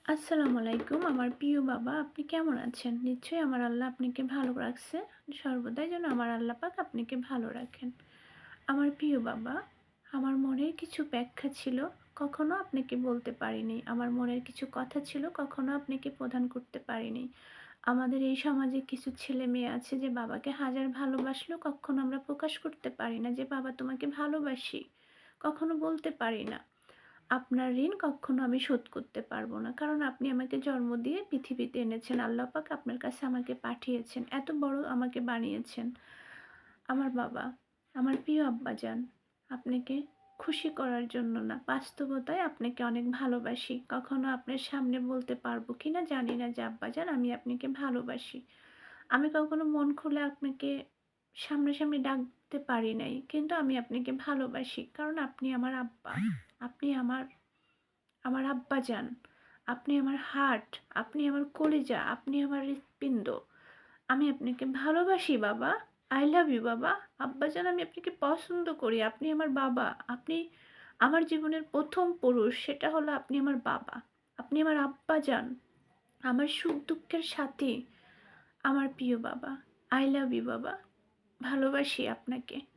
আসসালামু আলাইকুম আমার প্রিয় বাবা, আপনি কেমন আছেন? নিশ্চয়ই আমার আল্লাহ আপনাকে ভালো রাখছে। সর্বদাই যেন আমার আল্লাহ পাক আপনাকে ভালো রাখেন। আমার প্রিয় বাবা, আমার মনের কিছু ব্যাখ্যা ছিল, কখনো আপনাকে বলতে পারিনি। আমার মনের কিছু কথা ছিল, কখনো আপনাকে প্রদান করতে পারিনি। আমাদের এই সমাজে কিছু ছেলেমেয়ে আছে যে বাবাকে হাজার ভালোবাসলেও কখনো আমরা প্রকাশ করতে পারি না যে, "বাবা তোমাকে ভালোবাসি।" কখনো বলতে পারি না। আপনার ঋণ কক্ষনো আমি শোধ করতে পারবো না। কারণ আপনি আমাকে জন্ম দিয়ে পৃথিবীতে এনেছেন। আল্লাহ পাক আপনার কাছে আমাকে পাঠিয়েছেন। এত বড় আমাকে বানিয়েছেন। আমার বাবা, আমার প্রিয় আব্বাজান, আপনাকে খুশি করার জন্য না, বাস্তবতায় আপনাকে অনেক ভালোবাসি। কখনো আপনার সামনে বলতে পারবো কিনা জানি না যে, আব্বাজান আমি আপনাকে ভালোবাসি। আমি কখনো মন খুলে আপনাকে সামনাসামনি ডাকতে পারি নাই। কিন্তু আমি আপনাকে ভালোবাসি। কারণ আপনি আমার আব্বা। আপনি আমার আব্বাজান, আপনি আমার হার্ট, আপনি আমার কলিজা, আপনি আমার হৃৎপিণ্ড। আমি আপনাকে ভালোবাসি বাবা। আই লাভ ইউ বাবা। আব্বাজান আমি আপনাকে পছন্দ করি। আপনি আমার বাবা। আপনি আমার জীবনের ১ম পুরুষ। সেটা হলো আপনি আমার বাবা। আপনি আমার আব্বাজান। আমার সুখ-দুঃখের সাথী। আমার প্রিয় বাবা। আই লাভ ইউ বাবা। ভালোবাসি আপনাকে।